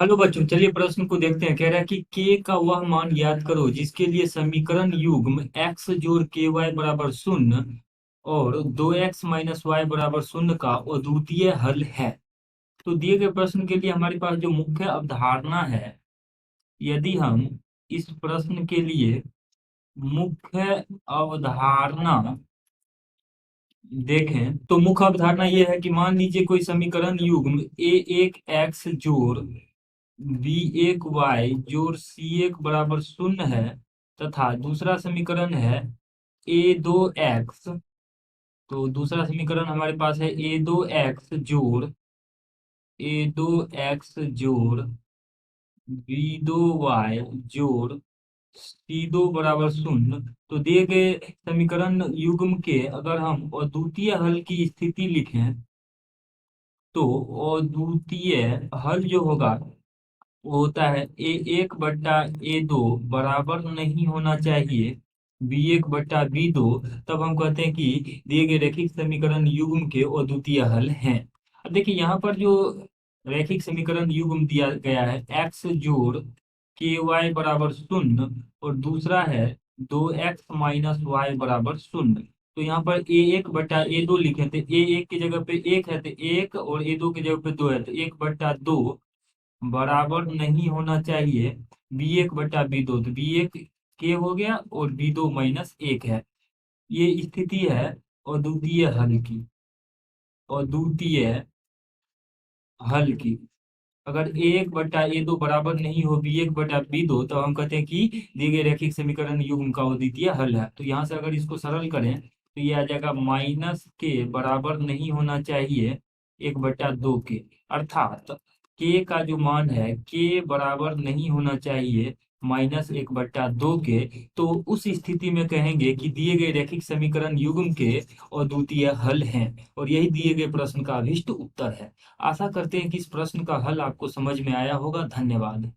Hello बच्चों, चलिए प्रश्न को देखते हैं। कह रहा है कि के का वह मान ज्ञात करो जिसके लिए समीकरण युग्म एक्स जोड़ के वाई बराबर शून्य और 2x - y बराबर शून्य का अद्वितीय हल है। तो दिए गए प्रश्न के लिए हमारे पास जो मुख्य अवधारणा है, यदि हम इस प्रश्न के लिए मुख्य अवधारणा देखें तो मुख्य अवधारणा यह है कि मान लीजिए कोई समीकरण युग्म ए एक एक्स जोड़ बी एक वाई जोड़ सी एक बराबर शून्य है तथा दूसरा समीकरण है ए दो एक्स। तो दूसरा समीकरण हमारे पास है ए दो एक्स जोड़ बी दो वाई जोड़ सी दो बराबर शून्य। तो दिए गए समीकरण युग्म के अगर हम अद्वितीय हल की स्थिति लिखें तो अद्वितीय हल जो होगा वो होता है ए एक बट्टा ए दो बराबर नहीं होना चाहिए बी एक बट्टा बी दो। तब हम कहते हैं कि दिए गए रैखिक समीकरण युग्म के अद्वितीय हल हैं। अब देखिए यहाँ पर जो रैखिक समीकरण युग्म दिया गया है एक्स जोड़ के वाई बराबर शून्य और दूसरा है 2x - y बराबर शून्य। तो यहाँ पर ए एक बट्टा ए दो लिखे थे, ए एक की जगह पे एक है तो एक और ए दो की जगह पे दो है तो एक बट्टा दो बराबर नहीं होना चाहिए बी एक बट्टा बी दो। तो बी एक के हो गया और बी दो माइनस एक है। ये स्थिति है अद्वितीय हल की। अद्वितीय हल की अगर ए एक बट्टा ए दो बराबर नहीं हो बी एक बट्टा बी दो तो हम कहते हैं कि दिए गए रैखिक समीकरण युग्म का अद्वितीय हल है। तो यहाँ से अगर इसको सरल करें तो ये आ जाएगा माइनस के बराबर नहीं होना चाहिए एक बट्टा दो के, अर्थात के का जो मान है के बराबर नहीं होना चाहिए माइनस एक बट्टा दो के। तो उस स्थिति में कहेंगे कि दिए गए रैखिक समीकरण युग्म के अद्वितीय हल हैं और यही दिए गए प्रश्न का अभीष्ट उत्तर है। आशा करते हैं कि इस प्रश्न का हल आपको समझ में आया होगा। धन्यवाद।